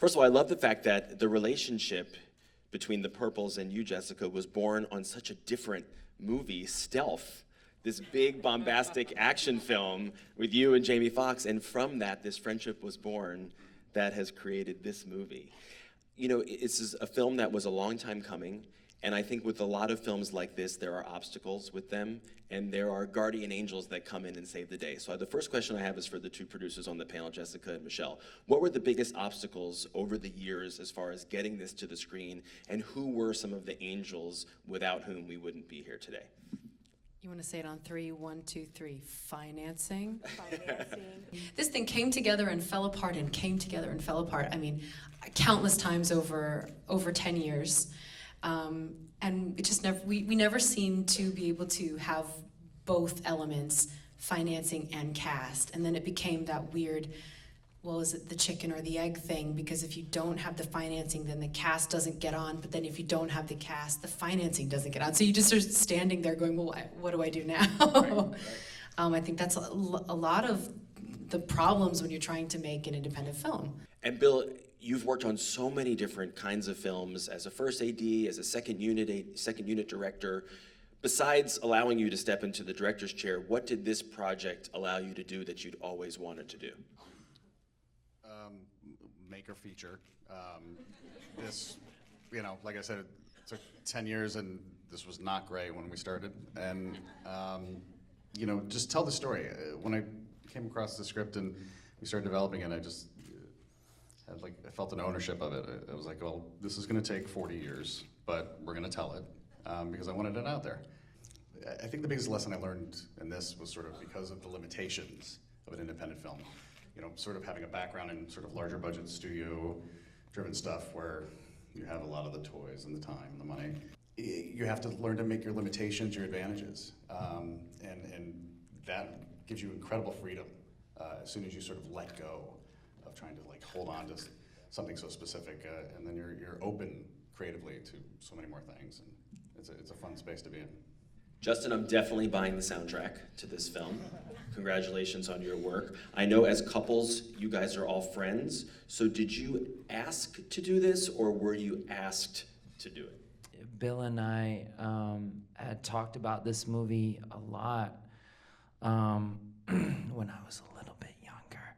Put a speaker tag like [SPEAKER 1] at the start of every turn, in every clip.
[SPEAKER 1] First of all, I love the fact that the relationship between the Purples and you, Jessica, was born on such a different movie, Stealth, this big bombastic action film with you and Jamie Foxx, and from that, this friendship was born that has created this movie. You know, this is a film that was a long time coming, and I think with a lot of films like this, there are obstacles with them, and there are guardian angels that come in and save the day. So the first question I have is for the two producers on the panel, Jessica and Michelle. What were the biggest obstacles over the years as far as getting this to the screen, and who were some of the angels without whom we wouldn't be here today?
[SPEAKER 2] You want to say it on 3? 1, 2, 3. Financing.
[SPEAKER 3] Financing.
[SPEAKER 2] This thing came together and fell apart and came together and fell apart. I mean, countless times over 10 years. And it just never, we never seemed to be able to have both elements, financing and cast. And then it became that weird, well, is it the chicken or the egg thing? Because if you don't have the financing, then the cast doesn't get on. But then if you don't have the cast, the financing doesn't get on. So you just are standing there going, well, what do I do now? Right. I think that's a lot of the problems when you're trying to make an independent film.
[SPEAKER 1] And Bill, you've worked on so many different kinds of films as a first AD, as a second unit director. Besides allowing you to step into the director's chair, what did this project allow you to do that you'd always wanted to do?
[SPEAKER 4] Make or feature. This, you know, like I said, it took 10 years and this was not great when we started. And, you know, just tell the story. When I came across the script and we started developing it, I just I felt an ownership of it. I was like, well, this is gonna take 40 years, but we're gonna tell it because I wanted it out there. I think the biggest lesson I learned in this was sort of because of the limitations of an independent film. You know, sort of having a background in sort of larger budget studio-driven stuff where you have a lot of the toys and the time and the money. You have to learn to make your limitations your advantages. And that gives you incredible freedom as soon as you sort of let go of trying to like hold on to something so specific, and then you're open creatively to so many more things, and it's a fun space to be in.
[SPEAKER 1] Justin, I'm definitely buying the soundtrack to this film. Congratulations on your work. I know as couples, you guys are all friends, so did you ask to do this, or were you asked to do it?
[SPEAKER 5] Bill and I had talked about this movie a lot when I was a little bit younger,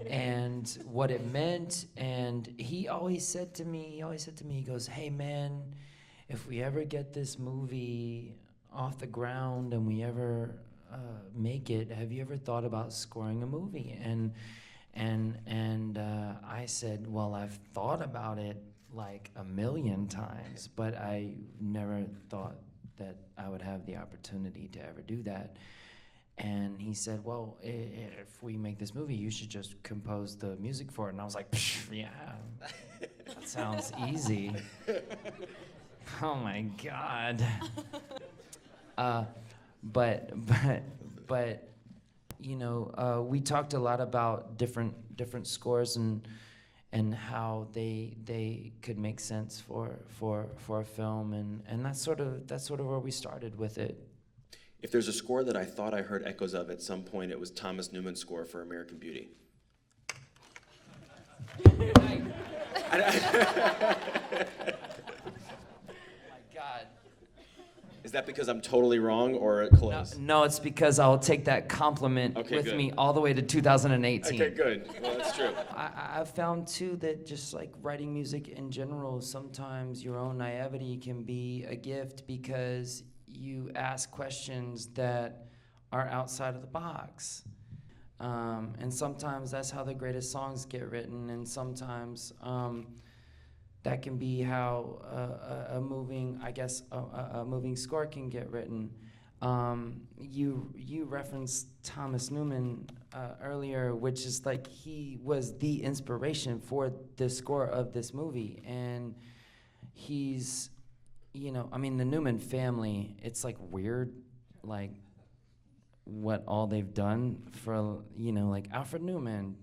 [SPEAKER 5] and what it meant. And he always said to me, he goes, "Hey man, if we ever get this movie off the ground and we ever make it, have you ever thought about scoring a movie?" And I said, well, I've thought about it like a million times, but I never thought that I would have the opportunity to ever do that. And he said, well, if we make this movie, you should just compose the music for it. And I was like, yeah, that sounds easy. Oh my God. But you know, we talked a lot about different scores and how they could make sense for a film, and that's sort of where we started with it.
[SPEAKER 1] If there's a score that I thought I heard echoes of at some point, it was Thomas Newman's score for American Beauty. Is that because I'm totally wrong or close?
[SPEAKER 5] No, it's because I'll take that compliment with me all the way to 2018.
[SPEAKER 1] Okay, good. Well, that's true.
[SPEAKER 5] I've found too that just like writing music in general, sometimes your own naivety can be a gift because you ask questions that are outside of the box. And sometimes that's how the greatest songs get written, and sometimes that can be how a moving score can get written. You referenced Thomas Newman earlier, which is like he was the inspiration for the score of this movie, and he's, you know, I mean, the Newman family, it's like weird, like what all they've done for, you know, like Alfred Newman.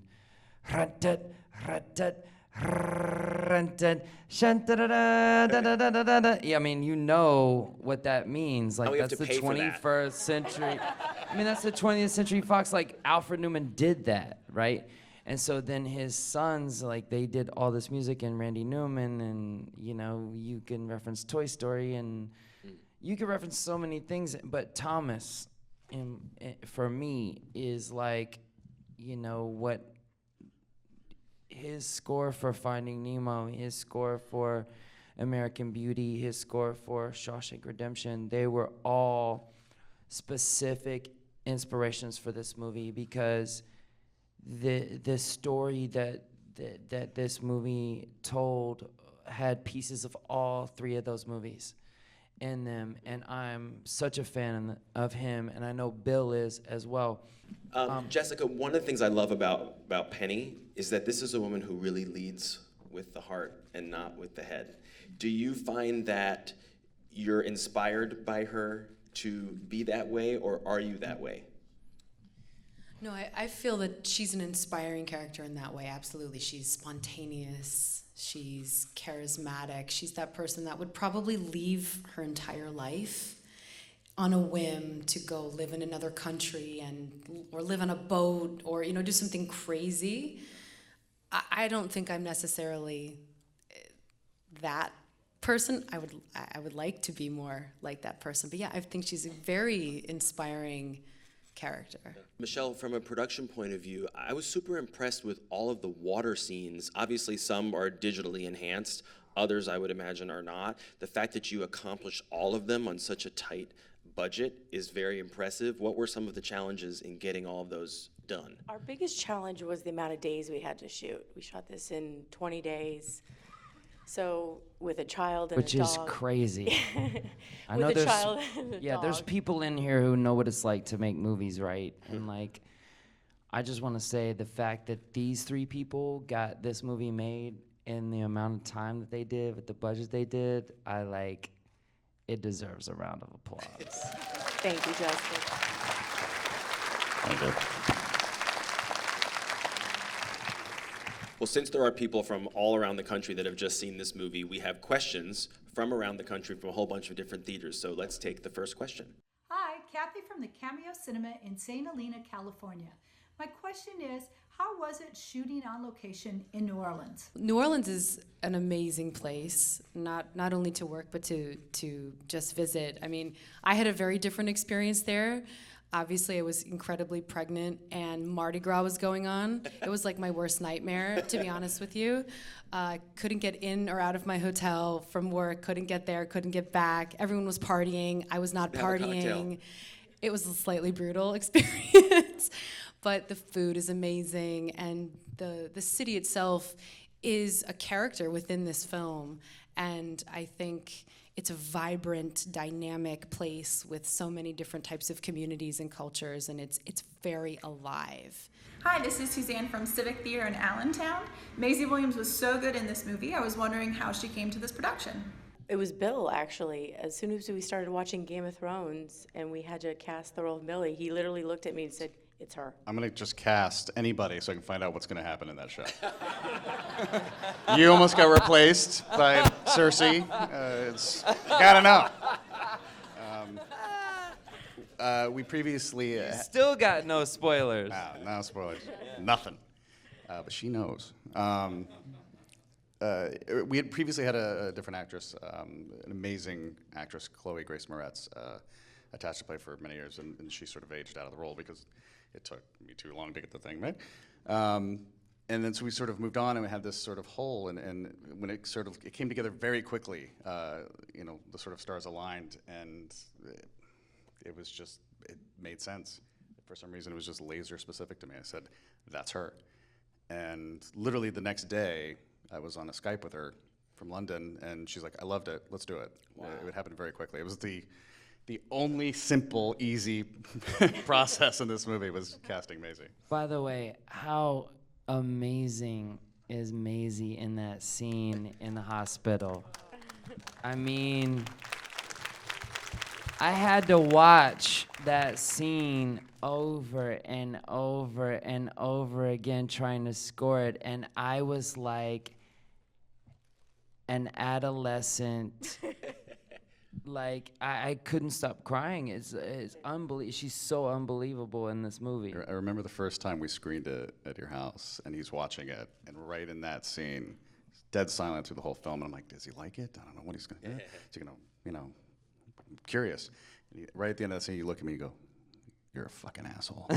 [SPEAKER 5] Yeah, I mean, you know what that means. Like, that's the 21st century. I mean, that's the 20th century Fox. Like, Alfred Newman did that, right? And so then his sons, like, they did all this music, and Randy Newman, and, you know, you can reference Toy Story, and you can reference so many things, but Thomas, for me, is like, you know, what his score for Finding Nemo, his score for American Beauty, his score for Shawshank Redemption, they were all specific inspirations for this movie, because the story that this movie told had pieces of all three of those movies in them, and I'm such a fan of him, and I know Bill is as well.
[SPEAKER 1] Jessica, one of the things I love about Penny is that this is a woman who really leads with the heart and not with the head. Do you find that you're inspired by her to be that way, or are you that way?
[SPEAKER 2] No, I feel that she's an inspiring character in that way, absolutely. She's spontaneous, she's charismatic, she's that person that would probably leave her entire life on a whim to go live in another country or live on a boat, or, you know, do something crazy. I don't think I'm necessarily that person. I would like to be more like that person. But yeah, I think she's a very inspiring character.
[SPEAKER 1] Michelle, from a production point of view, I was super impressed with all of the water scenes. Obviously, some are digitally enhanced, others I would imagine are not. The fact that you accomplished all of them on such a tight budget is very impressive. What were some of the challenges in getting all of those done?
[SPEAKER 3] Our biggest challenge was the amount of days we had to shoot. We shot this in 20 days. So with a child and
[SPEAKER 5] Which
[SPEAKER 3] a dog.
[SPEAKER 5] is crazy. I
[SPEAKER 3] With
[SPEAKER 5] know
[SPEAKER 3] a
[SPEAKER 5] there's
[SPEAKER 3] child and a
[SPEAKER 5] there's
[SPEAKER 3] dog.
[SPEAKER 5] people in here who know what it's like to make movies, right? And like, I just want to say the fact that these three people got this movie made in the amount of time that they did with the budget they did, it deserves a round of applause.
[SPEAKER 3] Thank you, Justin.
[SPEAKER 5] Thank you.
[SPEAKER 1] Well, since there are people from all around the country that have just seen this movie, we have questions from around the country from a whole bunch of different theaters. So let's take the first question.
[SPEAKER 6] Hi, Kathy from the Cameo Cinema in St. Helena, California. My question is, how was it shooting on location in New Orleans?
[SPEAKER 2] New Orleans is an amazing place, not only to work, but to just visit. I mean, I had a very different experience there. Obviously, I was incredibly pregnant, and Mardi Gras was going on. It was like my worst nightmare, to be honest with you. Couldn't get in or out of my hotel from work, couldn't get there, couldn't get back. Everyone was partying. I was not
[SPEAKER 1] Have a cocktail.
[SPEAKER 2] partying. It was a slightly brutal experience, but the food is amazing, and the city itself is a character within this film, and I think it's a vibrant, dynamic place with so many different types of communities and cultures, and it's very alive.
[SPEAKER 7] Hi, this is Suzanne from Civic Theater in Allentown. Maisie Williams was so good in this movie. I was wondering how she came to this production.
[SPEAKER 3] It was Bill, actually. As soon as we started watching Game of Thrones and we had to cast the role of Billy, he literally looked at me and said, "It's her."
[SPEAKER 4] I'm gonna just cast anybody so I can find out what's gonna happen in that show. You almost got replaced by Cersei. You gotta know. We previously
[SPEAKER 5] Still got no spoilers.
[SPEAKER 4] no spoilers, nothing. But she knows. We had previously had a different actress, an amazing actress, Chloe Grace Moretz, attached to play for many years, and she sort of aged out of the role because it took me too long to get the thing right. And then so we sort of moved on, and we had this sort of hole, and when it came together very quickly, the sort of stars aligned, and it made sense. For some reason, it was just laser specific to me. I said, "That's her." And literally the next day, I was on a Skype with her from London, and she's like, "I loved it. Let's do it."
[SPEAKER 1] Wow.
[SPEAKER 4] It happened very quickly. It was the only simple, easy process in this movie was casting Maisie.
[SPEAKER 5] By the way, how amazing is Maisie in that scene in the hospital? I mean, I had to watch that scene over and over and over again trying to score it, and I was like an adolescent like I couldn't stop crying. It's unbelievable. She's so unbelievable in this movie.
[SPEAKER 4] I remember the first time we screened it at your house, and he's watching it, and right in that scene, dead silent through the whole film, and I'm like, does he like it? I don't know what he's gonna do. Is he gonna, I'm curious. And right at the end of the scene, you look at me and you go, you're a fucking asshole.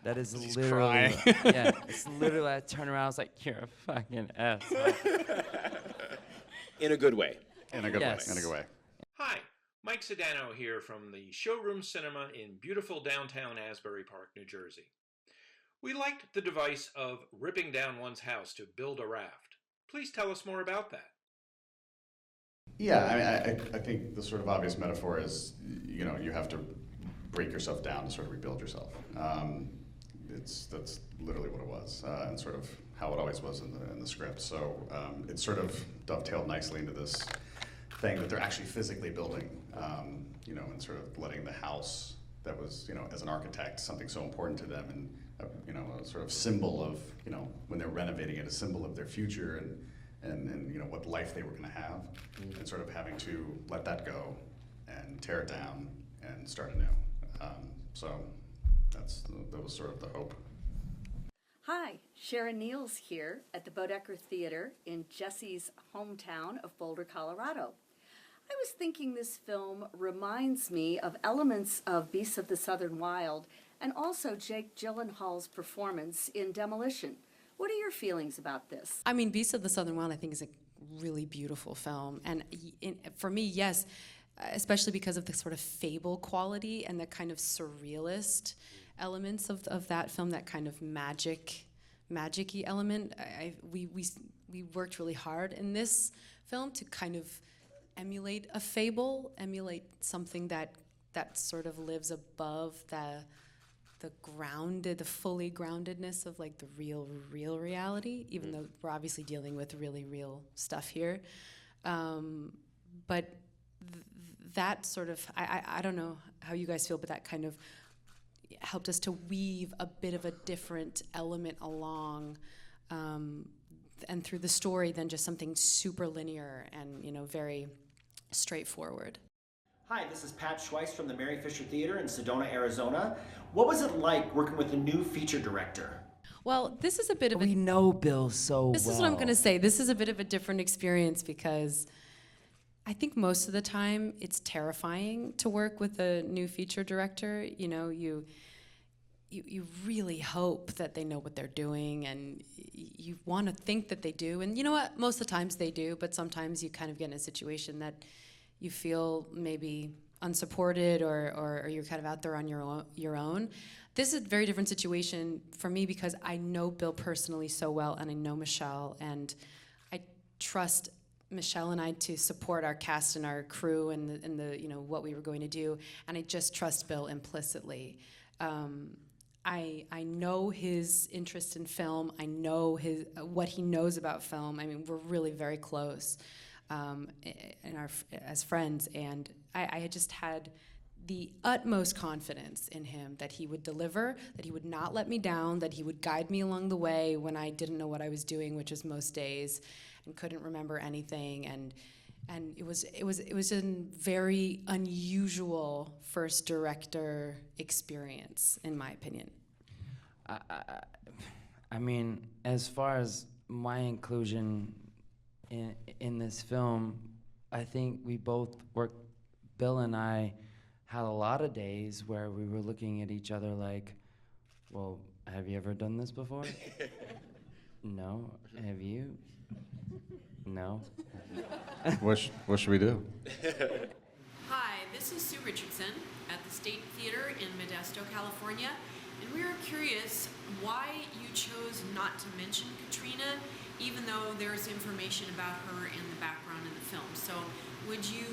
[SPEAKER 5] That is
[SPEAKER 4] He's
[SPEAKER 5] literally,
[SPEAKER 4] crying.
[SPEAKER 5] yeah, it's literally, I turn around, I was like, you're a fucking asshole.
[SPEAKER 1] In a good way.
[SPEAKER 4] In a good
[SPEAKER 5] Yes.
[SPEAKER 4] way, in a good way.
[SPEAKER 8] Hi, Mike Sedano here from the Showroom Cinema in beautiful downtown Asbury Park, New Jersey. We liked the device of ripping down one's house to build a raft. Please tell us more about that.
[SPEAKER 4] Yeah, I think the sort of obvious metaphor is, you have to break yourself down to sort of rebuild yourself. That's literally what it was, and sort of how it always was in the script. So it sort of dovetailed nicely into this thing that they're actually physically building, and sort of letting the house that was, as an architect, something so important to them, and a sort of symbol of, when they're renovating it, a symbol of their future and what life they were going to have, and sort of having to let that go and tear it down and start anew. So that was sort of the hope.
[SPEAKER 9] Hi, Sharon Neals here at the Bodecker Theater in Jesse's hometown of Boulder, Colorado. I was thinking this film reminds me of elements of Beasts of the Southern Wild and also Jake Gyllenhaal's performance in Demolition. What are your feelings about this?
[SPEAKER 2] I mean, Beasts of the Southern Wild, I think, is a really beautiful film. And for me, yes, especially because of the sort of fable quality and the kind of surrealist elements of that film, that kind of magic-y element. We worked really hard in this film to kind of emulate a fable, emulate something that sort of lives above the fully groundedness of like the real reality, even though we're obviously dealing with really real stuff here. But that sort of, I don't know how you guys feel, but that kind of helped us to weave a bit of a different element along and through the story than just something super linear and very straightforward.
[SPEAKER 10] Hi, this is Pat Schweiss from the Mary Fisher Theater in Sedona, Arizona. What was it like working with a new feature director?
[SPEAKER 2] Well, this is a bit of
[SPEAKER 5] We know Bill so well.
[SPEAKER 2] This is what I'm going to say. This is a bit of a different experience because I think most of the time it's terrifying to work with a new feature director. You really hope that they know what they're doing, and you want to think that they do. And you know what? Most of the times they do, but sometimes you kind of get in a situation that you feel maybe unsupported or you're kind of out there on your own. This is a very different situation for me because I know Bill personally so well, and I know Michelle, and I trust Michelle and I to support our cast and our crew and the what we were going to do, and I just trust Bill implicitly. I know his interest in film. I know what he knows about film. I mean, we're really very close as friends, and I just had the utmost confidence in him that he would deliver, that he would not let me down, that he would guide me along the way when I didn't know what I was doing, which is most days, and couldn't remember anything. And it was a very unusual first director experience, in my opinion.
[SPEAKER 5] I mean, as far as my inclusion in this film, I think we both worked. Bill and I had a lot of days where we were looking at each other like, well, have you ever done this before? No. Have you? No.
[SPEAKER 4] What should we do?
[SPEAKER 11] Hi, this is Sue Richardson at the State Theater in Modesto, California, and we are curious why you chose not to mention Katrina, even though there's information about her in the background in the film. So would you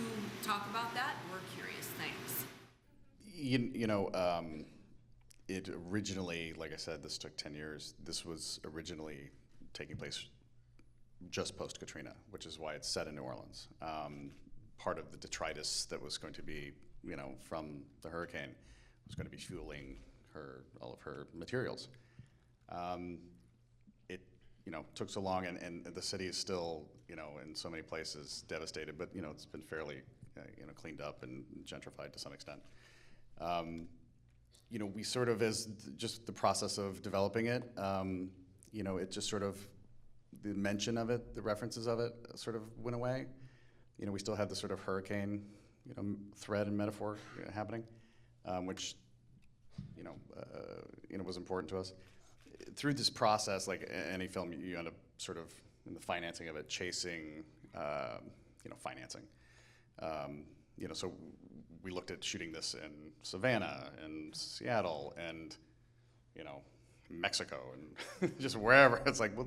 [SPEAKER 11] talk about that? We're curious. Thanks.
[SPEAKER 4] It originally, like I said, this took 10 years. This was originally taking place just post-Katrina, which is why it's set in New Orleans. Part of the detritus that was going to be, from the hurricane was going to be fueling all of her materials. took so long, and the city is still, in so many places devastated, but, it's been fairly, cleaned up and gentrified to some extent. We sort of, as just the process of developing it, it just sort of, the mention of it, the references of it sort of went away. We still had the sort of hurricane, thread and metaphor happening, which, was important to us. Through this process, like any film, you end up sort of in the financing of it, chasing, financing. So we looked at shooting this in Savannah and Seattle and, Mexico and just wherever. It's like, well,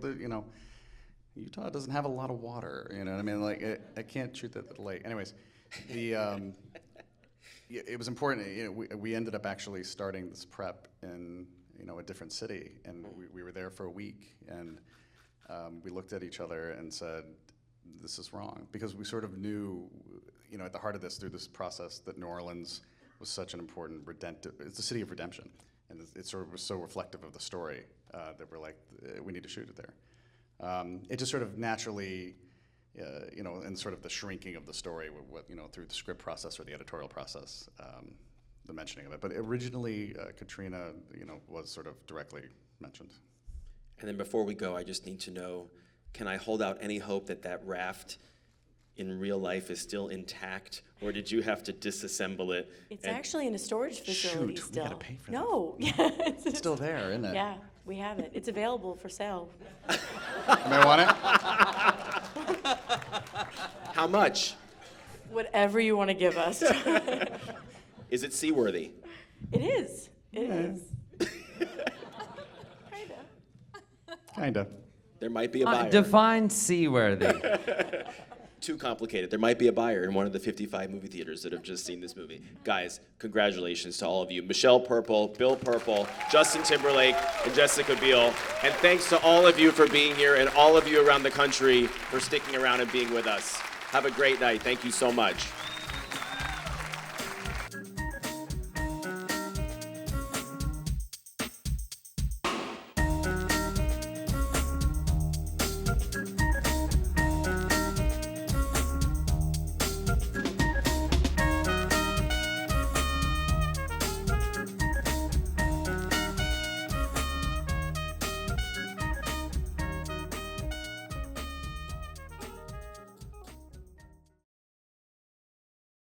[SPEAKER 4] Utah doesn't have a lot of water, you know what I mean? Like, I can't shoot that at the lake. Anyways, it was important, we ended up actually starting this prep in, a different city, and we were there for a week, and we looked at each other and said, this is wrong, because we sort of knew, at the heart of this, through this process, that New Orleans was such an important it's a city of redemption, and it sort of was so reflective of the story that we're like, we need to shoot it there. It just sort of naturally, and sort of the shrinking of the story, through the script process or the editorial process, the mentioning of it. But originally, Katrina, was sort of directly mentioned.
[SPEAKER 1] And then before we go, I just need to know, can I hold out any hope that that raft in real life is still intact, or did you have to disassemble it?
[SPEAKER 3] It's actually in a storage facility
[SPEAKER 4] Shoot,
[SPEAKER 3] still.
[SPEAKER 4] we gotta pay for that.
[SPEAKER 3] No, yeah.
[SPEAKER 4] It's still there, isn't it?
[SPEAKER 3] Yeah, we have it. It's available for sale.
[SPEAKER 4] Anybody want it?
[SPEAKER 1] How much?
[SPEAKER 3] Whatever you want to give us.
[SPEAKER 1] Is it seaworthy?
[SPEAKER 3] It is. It is.
[SPEAKER 4] Kinda.
[SPEAKER 1] There might be a buyer.
[SPEAKER 5] Define seaworthy.
[SPEAKER 1] Too complicated. There might be a buyer in one of the 55 movie theaters that have just seen this movie. Guys, congratulations to all of you. Michelle Purple, Bill Purple, Justin Timberlake, and Jessica Biel. And thanks to all of you for being here, and all of you around the country for sticking around and being with us. Have a great night. Thank you so much.